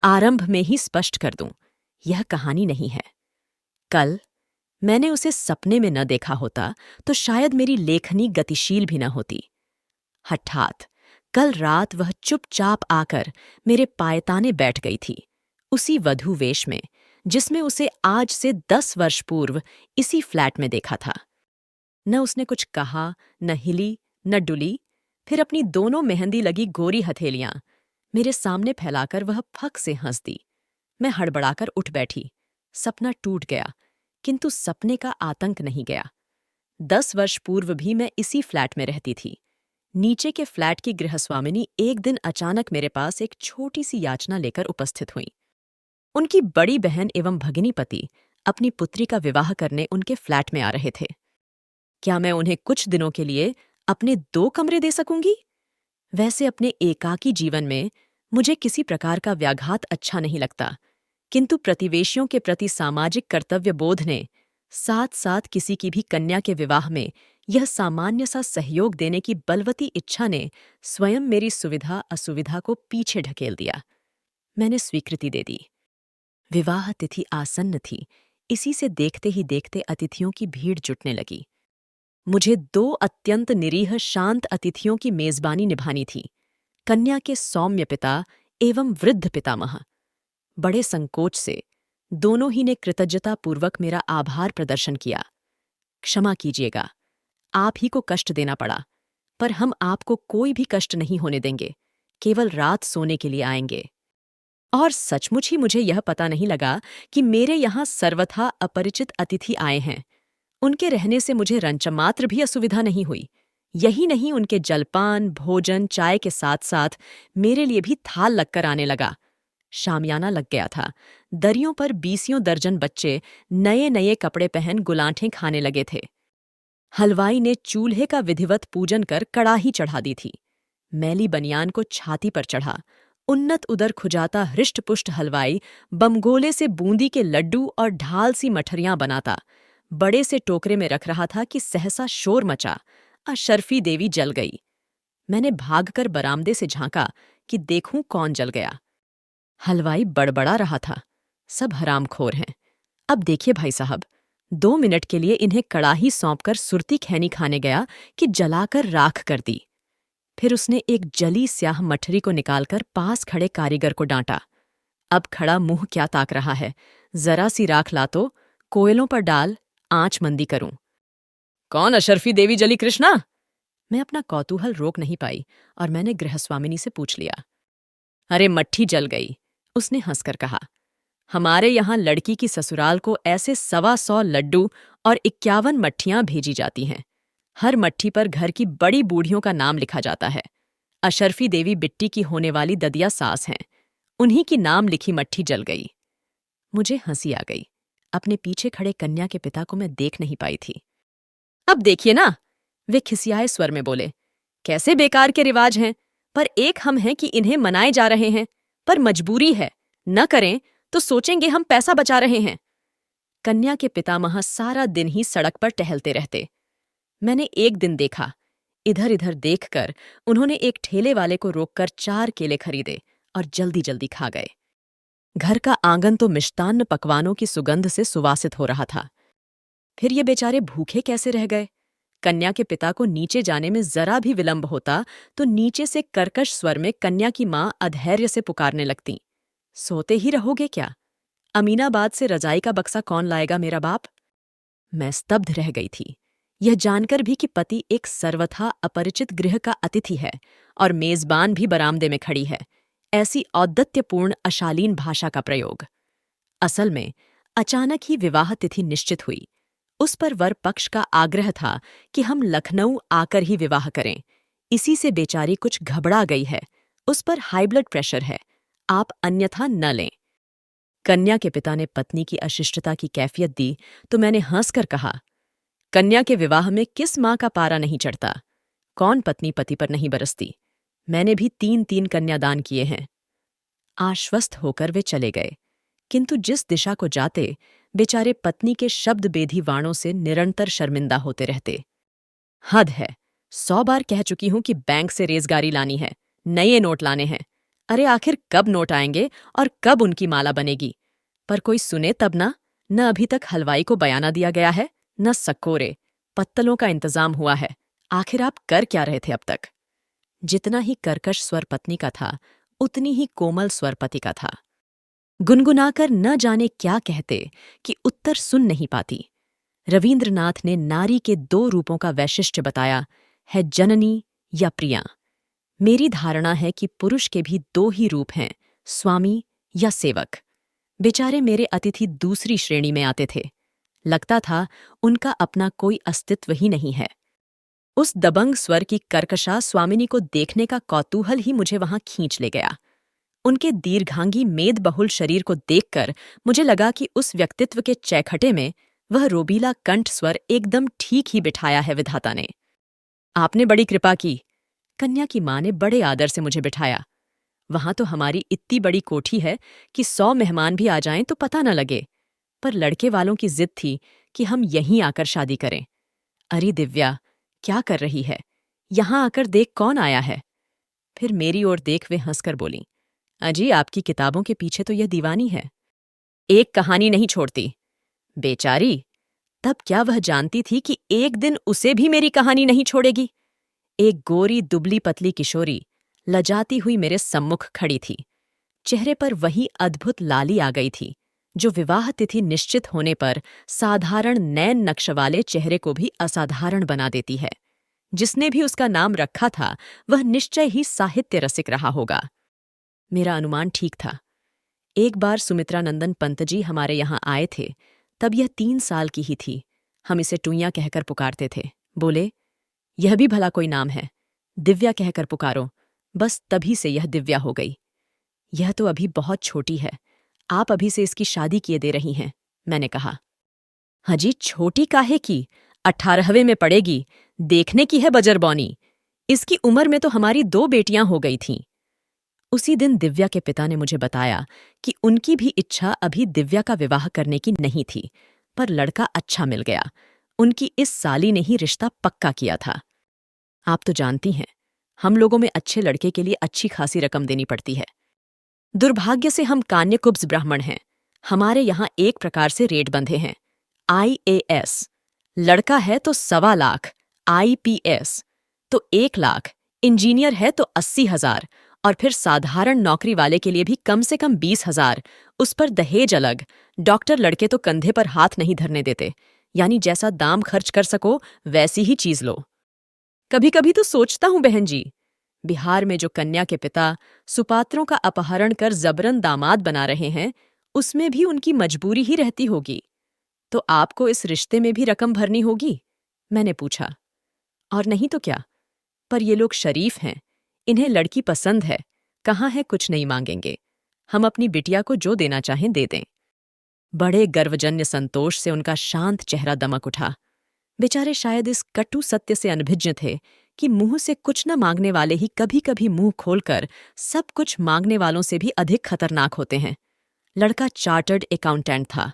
आरंभ में ही स्पष्ट कर दूं, यह कहानी नहीं है। कल मैंने उसे सपने में न देखा होता तो शायद मेरी लेखनी गतिशील भी न होती। हठात कल रात वह चुपचाप आकर मेरे पायताने बैठ गई थी, उसी वधू वेश में जिसमें उसे आज से 10 वर्ष पूर्व इसी फ्लैट में देखा था। न उसने कुछ कहा, न हिली, न डुली। फिर अपनी दोनों मेहंदी लगी गोरी हथेलियां मेरे सामने फैलाकर वह फक से हंस दी। मैं हड़बड़ाकर उठ बैठी। सपना टूट गया, किंतु सपने का आतंक नहीं गया। 10 वर्ष पूर्व भी मैं इसी फ्लैट में रहती थी। नीचे के फ्लैट की गृहस्वामिनी एक दिन अचानक मेरे पास एक छोटी सी याचना लेकर उपस्थित हुई। उनकी बड़ी बहन एवं भगिनी पति अपनी पुत्री का विवाह करने उनके फ्लैट में आ रहे थे। क्या मैं उन्हें कुछ दिनों के लिए अपने 2 कमरे दे सकूंगी? वैसे अपने एकाकी जीवन में मुझे किसी प्रकार का व्याघात अच्छा नहीं लगता, किंतु प्रतिवेशियों के प्रति सामाजिक कर्तव्य बोध ने, साथ साथ किसी की भी कन्या के विवाह में यह सामान्य सा सहयोग देने की बलवती इच्छा ने स्वयं मेरी सुविधा असुविधा को पीछे ढकेल दिया। मैंने स्वीकृति दे दी। विवाह तिथि आसन्न थी। इसी से देखते ही देखते अतिथियों की भीड़ जुटने लगी। मुझे 2 अत्यंत निरीह शांत अतिथियों की मेजबानी निभानी थी, कन्या के सौम्य पिता एवं वृद्ध पितामह। बड़े संकोच से दोनों ही ने कृतज्ञतापूर्वक मेरा आभार प्रदर्शन किया। क्षमा कीजिएगा, आप ही को कष्ट देना पड़ा, पर हम आपको कोई भी कष्ट नहीं होने देंगे, केवल रात सोने के लिए आएंगे। और सचमुच ही मुझे यह पता नहीं लगा कि मेरे यहाँ सर्वथा अपरिचित अतिथि आए हैं। उनके रहने से मुझे रंचमात्र भी असुविधा नहीं हुई। यही नहीं, उनके जलपान, भोजन, चाय के साथ साथ मेरे लिए भी थाल लगकर आने लगा। शामियाना लग गया था। दरियों पर 20 दर्जन बच्चे नए नए कपड़े पहन गुलांठें खाने लगे थे। हलवाई ने चूल्हे का विधिवत पूजन कर कड़ाही चढ़ा दी थी। मैली बनियान को छाती पर चढ़ा उन्नत उदर खुजाता हृष्टपुष्ट हलवाई बमगोले से बूंदी के लड्डू और ढाल सी मठरियां बनाता बड़े से टोकरे में रख रहा था कि सहसा शोर मचा। अशर्फी देवी जल गई। मैंने भागकर बरामदे से झांका कि देखूं कौन जल गया। हलवाई बड़बड़ा रहा था, सब हरामखोर हैं। अब देखिए भाई साहब, 2 मिनट के लिए इन्हें कड़ाही सौंपकर सुरती खैनी खाने गया कि जलाकर राख कर दी। फिर उसने एक जली स्याह मठरी को निकालकर पास खड़े कारीगर को डांटा। अब खड़ा मुंह क्या ताक रहा है, जरा सी राख ला तो कोयलों पर डाल, आंच मंदी करूं। कौन अशर्फी देवी जली कृष्णा? मैं अपना कौतूहल रोक नहीं पाई और मैंने गृहस्वामिनी से पूछ लिया। अरे मट्ठी जल गई, उसने हंसकर कहा। हमारे यहाँ लड़की की ससुराल को ऐसे 125 लड्डू और 51 मट्ठियां भेजी जाती हैं। हर मट्ठी पर घर की बड़ी बूढ़ियों का नाम लिखा जाता है। अशर्फी देवी बिट्टी की होने वाली ददिया सास हैं। उन्हीं की नाम लिखी मट्ठी जल गई। मुझे हंसी आ गई। अपने पीछे खड़े कन्या के पिता को मैं देख नहीं पाई थी। अब देखिए ना, वे खिसियाए स्वर में बोले, कैसे बेकार के रिवाज हैं, पर एक हम हैं कि इन्हें मनाए जा रहे हैं, पर मजबूरी है, न करें तो सोचेंगे हम पैसा बचा रहे हैं। कन्या के पितामह सारा दिन ही सड़क पर टहलते रहते। मैंने एक दिन देखा, इधर इधर देखकर उन्होंने एक ठेले वाले को रोककर 4 केले खरीदे और जल्दी जल्दी खा गए। घर का आंगन तो मिष्टान्न पकवानों की सुगंध से सुवासित हो रहा था। फिर ये बेचारे भूखे कैसे रह गए? कन्या के पिता को नीचे जाने में जरा भी विलंब होता तो नीचे से कर्कश स्वर में कन्या की मां अधैर्य से पुकारने लगती, सोते ही रहोगे क्या? अमीनाबाद से रजाई का बक्सा कौन लाएगा मेरा बाप? मैं स्तब्ध रह गई थी, यह जानकर भी कि पति एक सर्वथा अपरिचित गृह का अतिथि है और मेजबान भी बरामदे में खड़ी है। ऐसी औद्धत्यपूर्ण अशालीन भाषा का प्रयोग। असल में अचानक ही विवाह तिथि निश्चित हुई। उस पर वर पक्ष का आग्रह था कि हम लखनऊ आकर ही विवाह करें। इसी से बेचारी कुछ घबरा गई है, उस पर हाई ब्लड प्रेशर है, आप अन्यथा न लें। कन्या के पिता ने पत्नी की अशिष्टता की कैफियत दी तो मैंने हंसकर कहा, कन्या के विवाह में किस माँ का पारा नहीं चढ़ता? कौन पत्नी पति पर नहीं बरसती? मैंने भी 3-3 कन्यादान किए हैं। आश्वस्त होकर वे चले गए, किंतु जिस दिशा को जाते बेचारे पत्नी के शब्द बेधी वाणों से निरंतर शर्मिंदा होते रहते। हद है, 100 बार कह चुकी हूं कि बैंक से रेजगारी लानी है, नए नोट लाने हैं। अरे आखिर कब नोट आएंगे और कब उनकी माला बनेगी? पर कोई सुने तब ना। न अभी तक हलवाई को बयाना दिया गया है, न सकोरे पत्तलों का इंतजाम हुआ है। आखिर आप कर क्या रहे थे अब तक? जितना ही कर्कश स्वर पत्नी का था, उतनी ही कोमल स्वर पति का था। गुनगुनाकर न जाने क्या कहते कि उत्तर सुन नहीं पाती। रवीन्द्रनाथ ने नारी के 2 रूपों का वैशिष्ट्य बताया है, जननी या प्रिया। मेरी धारणा है कि पुरुष के भी 2 ही रूप हैं, स्वामी या सेवक। बेचारे मेरे अतिथि दूसरी श्रेणी में आते थे। लगता था उनका अपना कोई अस्तित्व ही नहीं है। उस दबंग स्वर की कर्कशा स्वामिनी को देखने का कौतूहल ही मुझे वहां खींच ले गया। उनके दीर्घांगी मेद बहुल शरीर को देखकर मुझे लगा कि उस व्यक्तित्व के चैखटे में वह रोबीला कंठ स्वर एकदम ठीक ही बिठाया है विधाता ने। आपने बड़ी कृपा की। कन्या की मां ने बड़े आदर से मुझे बिठाया। वहां तो हमारी इतनी बड़ी कोठी है कि 100 मेहमान भी आ जाएं तो पता न लगे, पर लड़के वालों की जिद थी कि हम यहीं आकर शादी करें। अरे दिव्या, क्या कर रही है? यहां आकर देख कौन आया है। फिर मेरी ओर देख वे हंसकर बोली, अजी आपकी किताबों के पीछे तो यह दीवानी है, एक कहानी नहीं छोड़ती। बेचारी, तब क्या वह जानती थी कि एक दिन उसे भी मेरी कहानी नहीं छोड़ेगी? एक गोरी दुबली पतली किशोरी लजाती हुई मेरे सम्मुख खड़ी थी। चेहरे पर वही अद्भुत लाली आ गई थी जो विवाह तिथि निश्चित होने पर साधारण नैन नक्श वाले चेहरे को भी असाधारण बना देती है। जिसने भी उसका नाम रखा था वह निश्चय ही साहित्य रसिक रहा होगा। मेरा अनुमान ठीक था। एक बार सुमित्रानंदन पंतजी हमारे यहाँ आए थे, तब यह 3 साल की ही थी। हम इसे टुईया कहकर पुकारते थे। बोले, यह भी भला कोई नाम है? दिव्या कहकर पुकारो। बस तभी से यह दिव्या हो गई। यह तो अभी बहुत छोटी है, आप अभी से इसकी शादी किए दे रही हैं, मैंने कहा। हजी छोटी काहे की, 18वें में पड़ेगी, देखने की है बजरबौनी। इसकी उम्र में तो हमारी 2 बेटियां हो गई थीं। उसी दिन दिव्या के पिता ने मुझे बताया कि उनकी भी इच्छा अभी दिव्या का विवाह करने की नहीं थी, पर लड़का अच्छा मिल गया। उनकी इस साली ने ही रिश्ता पक्का किया था। आप तो जानती हैं, हम लोगों में अच्छे लड़के के लिए अच्छी खासी रकम देनी पड़ती है। दुर्भाग्य से हम कान्यकुब्ज ब्राह्मण हैं। हमारे यहाँ एक प्रकार से रेट बंधे हैं। IAS लड़का है तो 1.25 लाख, IPS तो 1 लाख, इंजीनियर है तो 80,000 और फिर साधारण नौकरी वाले के लिए भी कम से कम 20,000, उस पर दहेज अलग। डॉक्टर लड़के तो कंधे पर हाथ नहीं धरने देते, यानी जैसा दाम खर्च कर सको वैसी ही चीज लो। कभी कभी तो सोचता हूं बहन जी, बिहार में जो कन्या के पिता सुपात्रों का अपहरण कर जबरन दामाद बना रहे हैं, उसमें भी उनकी मजबूरी ही रहती होगी। तो आपको इस रिश्ते में भी रकम भरनी होगी? मैंने पूछा। और नहीं तो क्या, पर ये लोग शरीफ हैं, इन्हें लड़की पसंद है, कहाँ है कुछ नहीं मांगेंगे। हम अपनी बिटिया को जो देना चाहें दे दें। बड़े गर्वजन्य संतोष से उनका शांत चेहरा दमक उठा। बेचारे शायद इस कटु सत्य से अनभिज्ञ थे कि मुंह से कुछ न मांगने वाले ही कभी कभी मुंह खोलकर सब कुछ मांगने वालों से भी अधिक खतरनाक होते हैं। लड़का चार्टर्ड अकाउंटेंट था।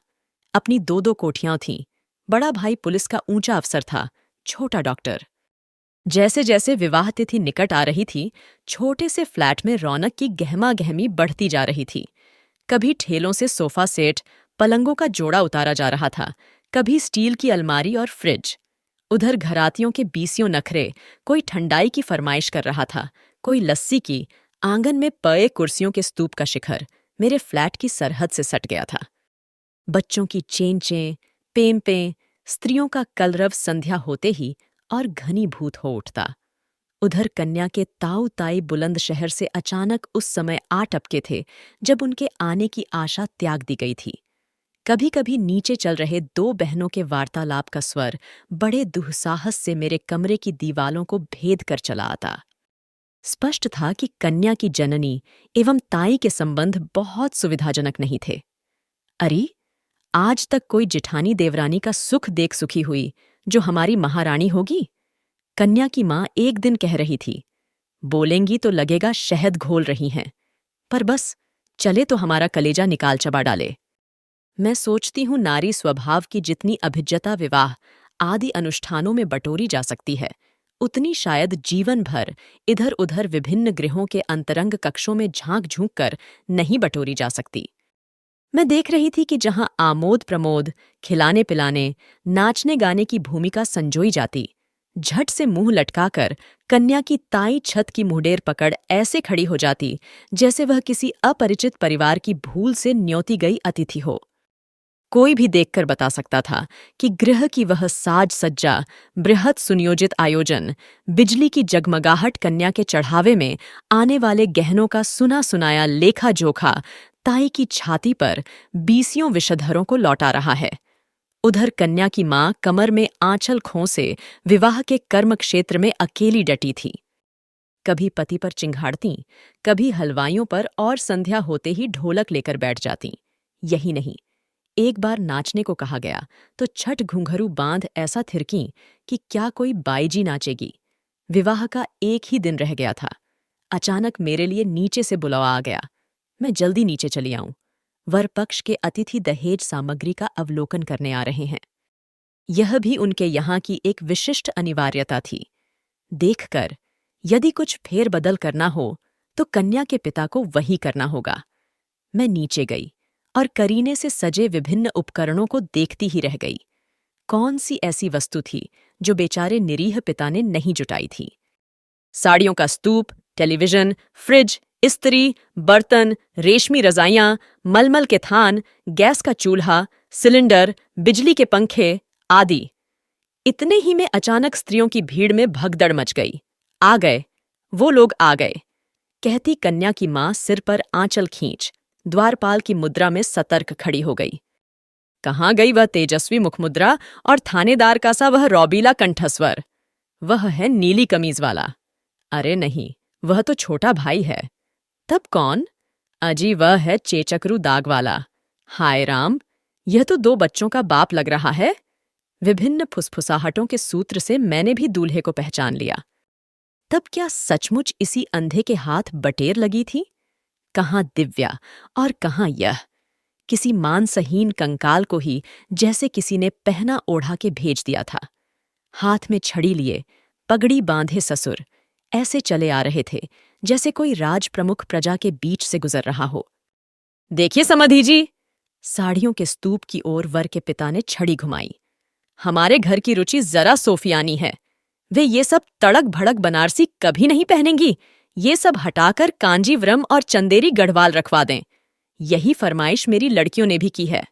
अपनी 2 कोठियां थीं। बड़ा भाई पुलिस का ऊंचा अफसर था, छोटा डॉक्टर। जैसे जैसे विवाह तिथि निकट आ रही थी, छोटे से फ्लैट में रौनक की गहमा गहमी बढ़ती जा रही थी। कभी ठेलों से सोफा सेट, पलंगों का जोड़ा उतारा जा रहा था, कभी स्टील की अलमारी और फ्रिज। उधर घरातियों के 20 नखरे, कोई ठंडाई की फरमाइश कर रहा था, कोई लस्सी की। आंगन में पए कुर्सियों के स्तूप का शिखर मेरे फ्लैट की सरहद से सट गया था। बच्चों की चेंचें, पें-पें, स्त्रियों का कलरव संध्या होते ही और घनीभूत हो उठता। उधर कन्या के ताऊ ताई बुलंद शहर से अचानक उस समय आ टपके थे जब उनके आने की आशा त्याग दी गई थी। कभी कभी नीचे चल रहे 2 बहनों के वार्तालाप का स्वर बड़े दुस्साहस से मेरे कमरे की दीवालों को भेद कर चला आता। स्पष्ट था कि कन्या की जननी एवं ताई के संबंध बहुत सुविधाजनक नहीं थे। अरे, आज तक कोई जिठानी देवरानी का सुख देख सुखी हुई जो हमारी महारानी होगी? कन्या की मां एक दिन कह रही थी, बोलेंगी तो लगेगा शहद घोल रही हैं, पर बस चले तो हमारा कलेजा निकाल चबा डाले। मैं सोचती हूं नारी स्वभाव की जितनी अभिज्ञता विवाह आदि अनुष्ठानों में बटोरी जा सकती है, उतनी शायद जीवन भर इधर उधर विभिन्न गृहों के अंतरंग कक्षों में झांक झूंक कर नहीं बटोरी जा सकती। मैं देख रही थी कि जहां आमोद प्रमोद, खिलाने पिलाने, नाचने गाने की भूमिका संजोई जाती, झट से मुंह लटकाकर कन्या की ताई छत की मुंडेर पकड़ ऐसे खड़ी हो जाती जैसे वह किसी अपरिचित परिवार की भूल से न्योती गई अतिथि हो। कोई भी देखकर बता सकता था कि गृह की वह साज सज्जा, बृहत सुनियोजित आयोजन, बिजली की जगमगाहट कन्या के चढ़ावे में आने वाले गहनों का सुना सुनाया लेखा जोखा ताई की छाती पर बीसियों विषधरों को लौटा रहा है। उधर कन्या की मां कमर में आंचल खोंसे विवाह के कर्म क्षेत्र में अकेली डटी थी। कभी पति पर चिंघाड़ती, कभी हलवाइयों पर और संध्या होते ही ढोलक लेकर बैठ जाती। यही नहीं, एक बार नाचने को कहा गया तो छठ घुंघरू बांध ऐसा थिरकीं कि क्या कोई बाईजी नाचेगी। विवाह का एक ही दिन रह गया था। अचानक मेरे लिए नीचे से बुलावा आ गया। मैं जल्दी नीचे चली आऊं। वर पक्ष के अतिथि दहेज सामग्री का अवलोकन करने आ रहे हैं। यह भी उनके यहाँ की एक विशिष्ट अनिवार्यता थी। देखकर यदि कुछ फेरबदल करना हो तो कन्या के पिता को वही करना होगा। मैं नीचे गई और करीने से सजे विभिन्न उपकरणों को देखती ही रह गई। कौन सी ऐसी वस्तु थी जो बेचारे निरीह पिता ने नहीं जुटाई थी? साड़ियों का स्तूप, टेलीविजन, फ्रिज, इस्त्री, बर्तन, रेशमी रजाइयां, मलमल के थान, गैस का चूल्हा, सिलेंडर, बिजली के पंखे आदि। इतने ही में अचानक स्त्रियों की भीड़ में भगदड़ मच गई। आ गए, वो लोग आ गए, कहती कन्या की मां सिर पर आंचल खींच द्वारपाल की मुद्रा में सतर्क खड़ी हो गई। कहाँ गई वह तेजस्वी मुखमुद्रा और थानेदार का सा वह रौबीला कंठस्वर? वह है नीली कमीज वाला। अरे नहीं, वह तो छोटा भाई है। तब कौन? अजी वह है चेचकरू दाग वाला। हाय राम, यह तो 2 बच्चों का बाप लग रहा है। विभिन्न फुसफुसाहटों के सूत्र से मैंने भी दूल्हे को पहचान लिया। तब क्या सचमुच इसी अंधे के हाथ बटेर लगी थी? कहाँ दिव्या और कहाँ यह? किसी मांसहीन कंकाल को ही जैसे किसी ने पहना ओढ़ा के भेज दिया था। हाथ में छड़ी लिए, पगड़ी बांधे ससुर ऐसे चले आ रहे थे जैसे कोई राज प्रमुख प्रजा के बीच से गुजर रहा हो। देखिए समधी जी, साड़ियों के स्तूप की ओर वर के पिता ने छड़ी घुमाई। हमारे घर की रुचि जरा सोफियानी है। वे ये सब तड़क भड़क बनारसी कभी नहीं पहनेंगी। ये सब हटाकर कांजीवरम और चंदेरी गढ़वाल रखवा दें। यही फरमाइश मेरी लड़कियों ने भी की है।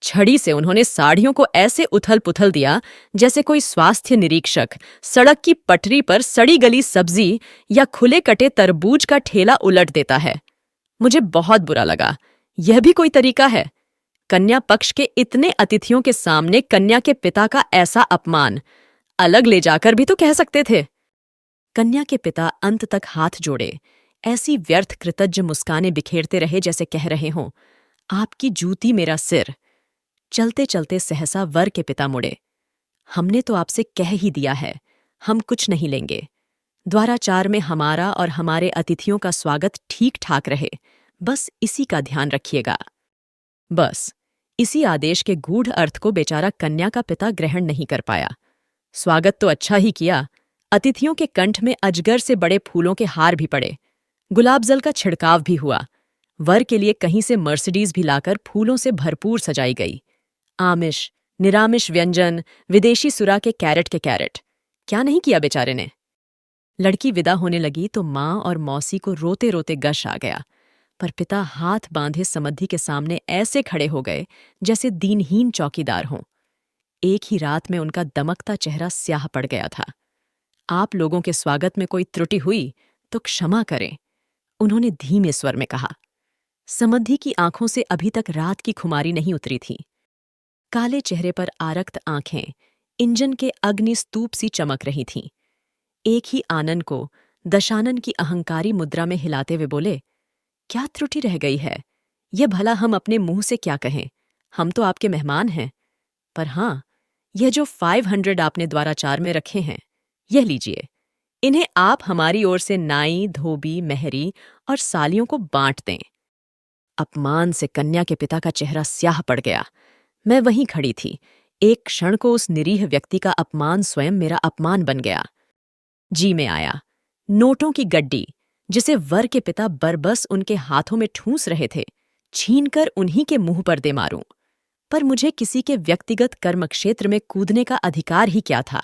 छड़ी से उन्होंने साड़ियों को ऐसे उथल पुथल दिया जैसे कोई स्वास्थ्य निरीक्षक सड़क की पटरी पर सड़ी गली सब्जी या खुले कटे तरबूज का ठेला उलट देता है। मुझे बहुत बुरा लगा। यह भी कोई तरीका है? कन्या पक्ष के इतने अतिथियों के सामने कन्या के पिता का ऐसा अपमान अलग ले जाकर भी तो कह सकते थे। कन्या के पिता अंत तक हाथ जोड़े ऐसी व्यर्थ कृतज्ञ मुस्कानें बिखेरते रहे जैसे कह रहे हों, आपकी जूती मेरा सिर। चलते चलते सहसा वर के पिता मुड़े। हमने तो आपसे कह ही दिया है, हम कुछ नहीं लेंगे। द्वाराचार में हमारा और हमारे अतिथियों का स्वागत ठीक ठाक रहे, बस इसी का ध्यान रखिएगा। बस इसी आदेश के गूढ़ अर्थ को बेचारा कन्या का पिता ग्रहण नहीं कर पाया। स्वागत तो अच्छा ही किया, अतिथियों के कंठ में अजगर से बड़े फूलों के हार भी पड़े, गुलाबजल का छिड़काव भी हुआ। वर के लिए कहीं से मर्सिडीज भी लाकर फूलों से भरपूर सजाई गई। आमिष, निरामिष व्यंजन, विदेशी सुरा के कैरेट, क्या नहीं किया बेचारे ने। लड़की विदा होने लगी तो माँ और मौसी को रोते रोते गश आ गया, पर पिता हाथ बांधे समद्धि के सामने ऐसे खड़े हो गए जैसे दीनहीन चौकीदार हों। एक ही रात में उनका दमकता चेहरा स्याह पड़ गया था। आप लोगों के स्वागत में कोई त्रुटि हुई तो क्षमा करें, उन्होंने धीमे स्वर में कहा। समद्धि की आंखों से अभी तक रात की खुमारी नहीं उतरी थी। काले चेहरे पर आरक्त आंखें इंजन के अग्नि स्तूप सी चमक रही थीं। एक ही आनन को दशानन की अहंकारी मुद्रा में हिलाते हुए बोले, क्या त्रुटि रह गई है? यह भला हम अपने मुंह से क्या कहें? हम तो आपके मेहमान हैं। पर हां, यह जो 500 आपने द्वाराचार में रखे हैं, यह लीजिए। इन्हें आप हमारी ओर से नाई, धोबी, मेहरी और सालियों को बांट दें। अपमान से कन्या के पिता का चेहरा स्याह पड़ गया। मैं वहीं खड़ी थी। एक क्षण को उस निरीह व्यक्ति का अपमान स्वयं मेरा अपमान बन गया। जी में आया। नोटों की गड्डी, जिसे वर के पिता बरबस उनके हाथों में ठूंस रहे थे, छीनकर उन्हीं के मुंह पर दे मारूं। पर मुझे किसी के व्यक्तिगत कर्मक्षेत्र में कूदने का अधिकार ही क्या था।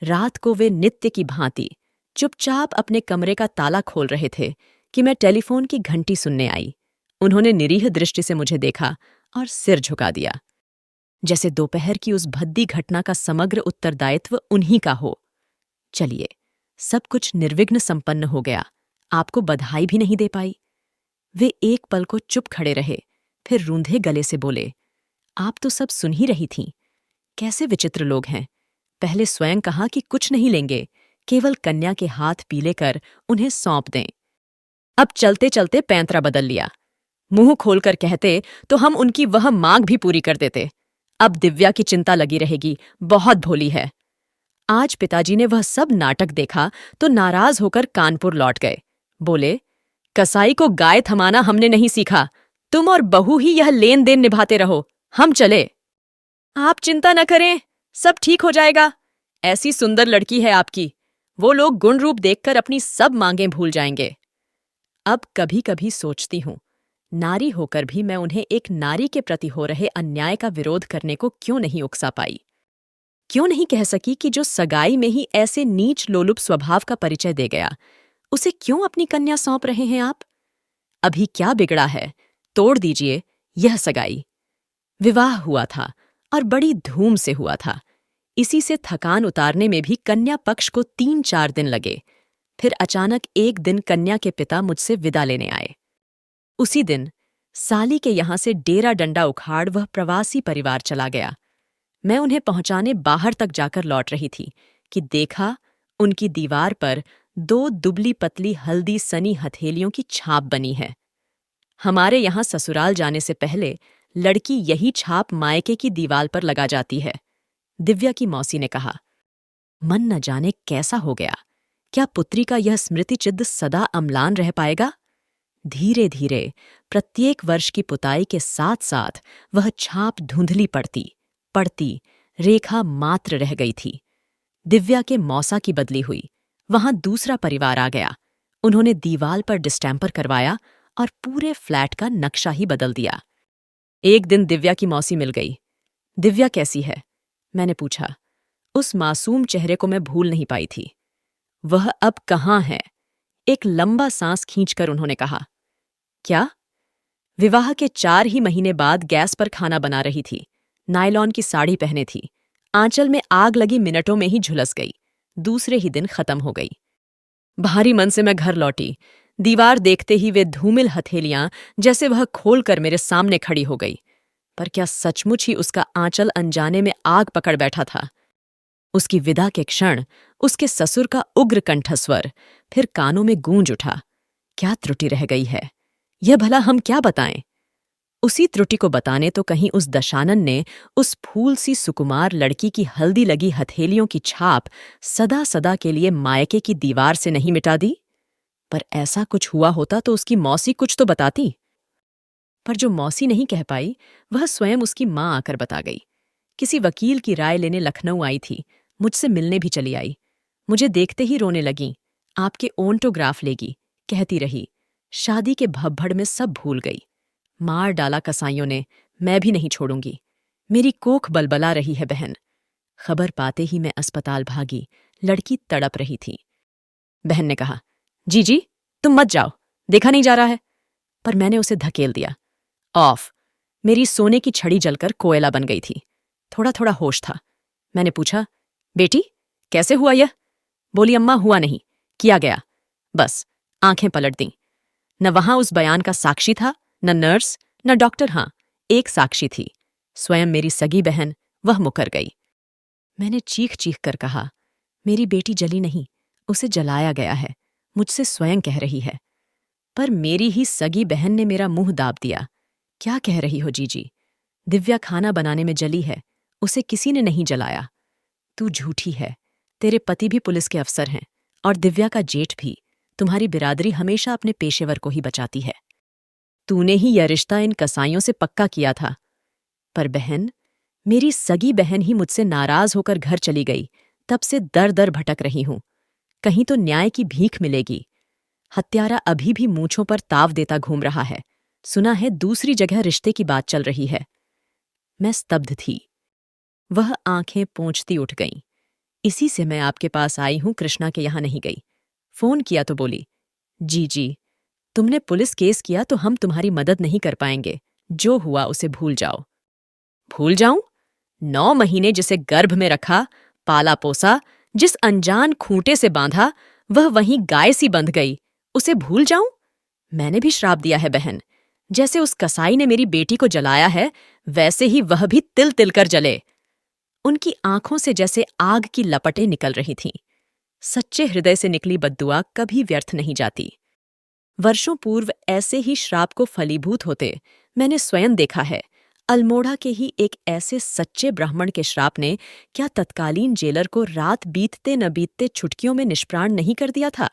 रात को वे नित्य की भांति चुपचाप अपने कमरे का ताला खोल रहे थे कि मैं टेलीफोन की घंटी सुनने आई। उन्होंने निरीह दृष्टि से मुझे देखा और सिर झुका दिया, जैसे दोपहर की उस भद्दी घटना का समग्र उत्तरदायित्व उन्हीं का हो। चलिए, सब कुछ निर्विघ्न संपन्न हो गया। आपको बधाई भी नहीं दे पाई। वे एक पल को चुप खड़े रहे, फिर रूंधे गले से बोले, आप तो सब सुन ही रही थीं। कैसे विचित्र लोग हैं। पहले स्वयं कहा कि कुछ नहीं लेंगे, केवल कन्या के हाथ पीले कर उन्हें सौंप दें। अब चलते चलते पैंतरा बदल लिया। मुंह खोलकर कहते तो हम उनकी वह मांग भी पूरी कर देते। अब दिव्या की चिंता लगी रहेगी, बहुत भोली है। आज पिताजी ने वह सब नाटक देखा तो नाराज होकर कानपुर लौट गए। बोले, कसाई को गाय थमाना हमने नहीं सीखा, तुम और बहू ही यह लेन देन निभाते रहो, हम चले। आप चिंता न करें, सब ठीक हो जाएगा। ऐसी सुंदर लड़की है आपकी, वो लोग गुण रूप देखकर अपनी सब मांगें भूल जाएंगे। अब कभी कभी सोचती हूं, नारी होकर भी मैं उन्हें एक नारी के प्रति हो रहे अन्याय का विरोध करने को क्यों नहीं उकसा पाई। क्यों नहीं कह सकी कि जो सगाई में ही ऐसे नीच लोलुप स्वभाव का परिचय दे गया, उसे क्यों अपनी कन्या सौंप रहे हैं आप? अभी क्या बिगड़ा है, तोड़ दीजिए यह सगाई। विवाह हुआ था और बड़ी धूम से हुआ था। इसी से थकान उतारने में भी कन्या पक्ष को 3-4 दिन लगे। फिर अचानक एक दिन कन्या के पिता मुझसे विदा लेने आए। उसी दिन साली के यहां से डेरा डंडा उखाड़ वह प्रवासी परिवार चला गया। मैं उन्हें पहुंचाने बाहर तक जाकर लौट रही थी कि देखा, उनकी दीवार पर 2 दुबली पतली हल्दी सनी हथेलियों की छाप बनी है। हमारे यहां ससुराल जाने से पहले लड़की यही छाप मायके की दीवार पर लगा जाती है। दिव्या की मौसी ने कहा, मन न जाने कैसा हो गया। क्या पुत्री का यह स्मृति चिद्ध सदा अम्लान रह पाएगा? धीरे धीरे प्रत्येक वर्ष की पुताई के साथ साथ वह छाप धुंधली पड़ती रेखा मात्र रह गई थी। दिव्या के मौसा की बदली हुई, वहां दूसरा परिवार आ गया। उन्होंने दीवाल पर डिस्टैंपर करवाया और पूरे फ्लैट का नक्शा ही बदल दिया। एक दिन दिव्या की मौसी मिल गई। दिव्या कैसी है? मैंने पूछा। उस मासूम चेहरे को मैं भूल नहीं पाई थी। वह अब कहाँ है? एक लंबा सांस खींचकर उन्होंने कहा, क्या? विवाह के 4 ही महीने बाद गैस पर खाना बना रही थी। नायलॉन की साड़ी पहने थी। आंचल में आग लगी मिनटों में ही झुलस गई। दूसरे ही दिन खत्म हो गई। भारी मन से मैं घर लौटी। दीवार देखते ही वे धूमिल हथेलियां जैसे वह खोलकर मेरे सामने खड़ी हो गई। पर क्या सचमुच ही उसका आंचल अनजाने में आग पकड़ बैठा था? उसकी विदा के क्षण उसके ससुर का उग्र कंठस्वर फिर कानों में गूंज उठा। क्या त्रुटि रह गई है? यह भला हम क्या बताएं? उसी त्रुटि को बताने तो कहीं उस दशानन ने उस फूल सी सुकुमार लड़की की हल्दी लगी हथेलियों की छाप सदा सदा के लिए मायके की दीवार से नहीं मिटा दी? पर ऐसा कुछ हुआ होता तो उसकी मौसी कुछ तो बताती। पर जो मौसी नहीं कह पाई, वह स्वयं उसकी मां आकर बता गई। किसी वकील की राय लेने लखनऊ आई थी, मुझसे मिलने भी चली आई। मुझे देखते ही रोने लगी। आपके ओंटोग्राफ लेगी, कहती रही। शादी के भब्बड़ में सब भूल गई। मार डाला कसाईयों ने, मैं भी नहीं छोड़ूंगी। मेरी कोख बलबला रही है बहन। खबर पाते ही मैं अस्पताल भागी। लड़की तड़प रही थी। बहन ने कहा, जी तुम मत जाओ, देखा नहीं जा रहा है। पर मैंने उसे धकेल दिया। ऑफ। मेरी सोने की छड़ी जलकर कोयला बन गई थी। थोड़ा थोड़ा होश था। मैंने पूछा, बेटी कैसे हुआ यह? बोली, अम्मा हुआ नहीं, किया गया। बस आंखें पलट दी। न वहां उस बयान का साक्षी था, न नर्स, न डॉक्टर। हाँ, एक साक्षी थी, स्वयं मेरी सगी बहन। वह मुकर गई। मैंने चीख चीख कर कहा, मेरी बेटी जली नहीं, उसे जलाया गया है, मुझसे स्वयं कह रही है। पर मेरी ही सगी बहन ने मेरा मुंह दाब दिया। क्या कह रही हो जीजी? दिव्या खाना बनाने में जली है, उसे किसी ने नहीं जलाया। तू झूठी है। तेरे पति भी पुलिस के अफसर हैं और दिव्या का जेठ भी। तुम्हारी बिरादरी हमेशा अपने पेशेवर को ही बचाती है। तूने ही यह रिश्ता इन कसाईयों से पक्का किया था। पर बहन, मेरी सगी बहन ही मुझसे नाराज होकर घर चली गई। तब से दर दर भटक रही हूं। कहीं तो न्याय की भीख मिलेगी। हत्यारा अभी भी मूंछों पर ताव देता घूम रहा है। सुना है दूसरी जगह रिश्ते की बात चल रही है। मैं स्तब्ध थी। वह आंखें पोंछती उठ गईं। इसी से मैं आपके पास आई हूं, कृष्णा के यहां नहीं गई। फोन किया तो बोली, जी जी, तुमने पुलिस केस किया तो हम तुम्हारी मदद नहीं कर पाएंगे। जो हुआ उसे भूल जाओ। भूल जाऊं? 9 महीने जिसे गर्भ में रखा, पाला पोसा, जिस अनजान खूंटे से बांधा, वह वहीं गाय सी बंध गई, उसे भूल जाऊं? मैंने भी श्राप दिया है बहन। जैसे उस कसाई ने मेरी बेटी को जलाया है, वैसे ही वह भी तिल तिल कर जले। उनकी आंखों से जैसे आग की लपटें निकल रही थीं। सच्चे हृदय से निकली बद्दुआ कभी व्यर्थ नहीं जाती। वर्षों पूर्व ऐसे ही श्राप को फलीभूत होते मैंने स्वयं देखा है। अल्मोड़ा के ही एक ऐसे सच्चे ब्राह्मण के श्राप ने क्या तत्कालीन जेलर को रात बीतते न बीतते छुटकियों में निष्प्राण नहीं कर दिया था?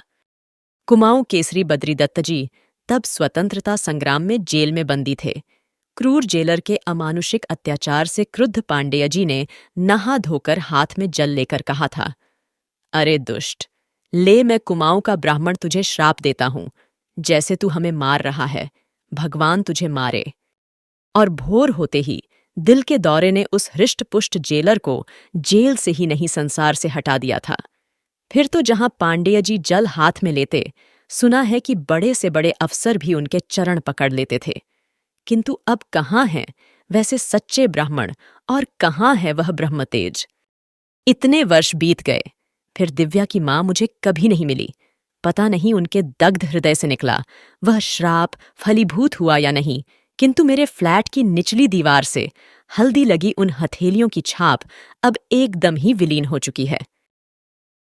कुमाऊं केसरी बद्रीदत्त जी तब स्वतंत्रता संग्राम में जेल में बंदी थे। क्रूर जेलर के अमानुषिक अत्याचार से क्रुद्ध पांडेय जी ने नहा धोकर हाथ में जल लेकर कहा था, अरे दुष्ट, ले मैं कुमाऊं का ब्राह्मण तुझे श्राप देता हूं। जैसे तू हमें मार रहा है, भगवान तुझे मारे। और भोर होते ही दिल के दौरे ने उस हृष्ट-पुष्ट जेलर को जेल से ही नहीं संसार से हटा दिया था। फिर तो जहां पांडेय जी जल हाथ में लेते, सुना है कि बड़े से बड़े अफसर भी उनके चरण पकड़ लेते थे। किंतु अब कहाँ हैं वैसे सच्चे ब्राह्मण, और कहाँ है वह ब्रह्मतेज? इतने वर्ष बीत गए, फिर दिव्या की मां मुझे कभी नहीं मिली। पता नहीं उनके दग्ध हृदय से निकला वह श्राप फलीभूत हुआ या नहीं, किंतु मेरे फ्लैट की निचली दीवार से हल्दी लगी उन हथेलियों की छाप अब एकदम ही विलीन हो चुकी है।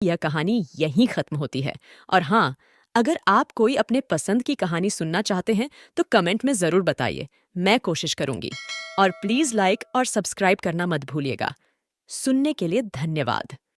यह कहानी यहीं खत्म होती है। और हाँ, अगर आप कोई अपने पसंद की कहानी सुनना चाहते हैं तो कमेंट में ज़रूर बताइए, मैं कोशिश करूंगी। और प्लीज़ लाइक और सब्सक्राइब करना मत भूलिएगा। सुनने के लिए धन्यवाद।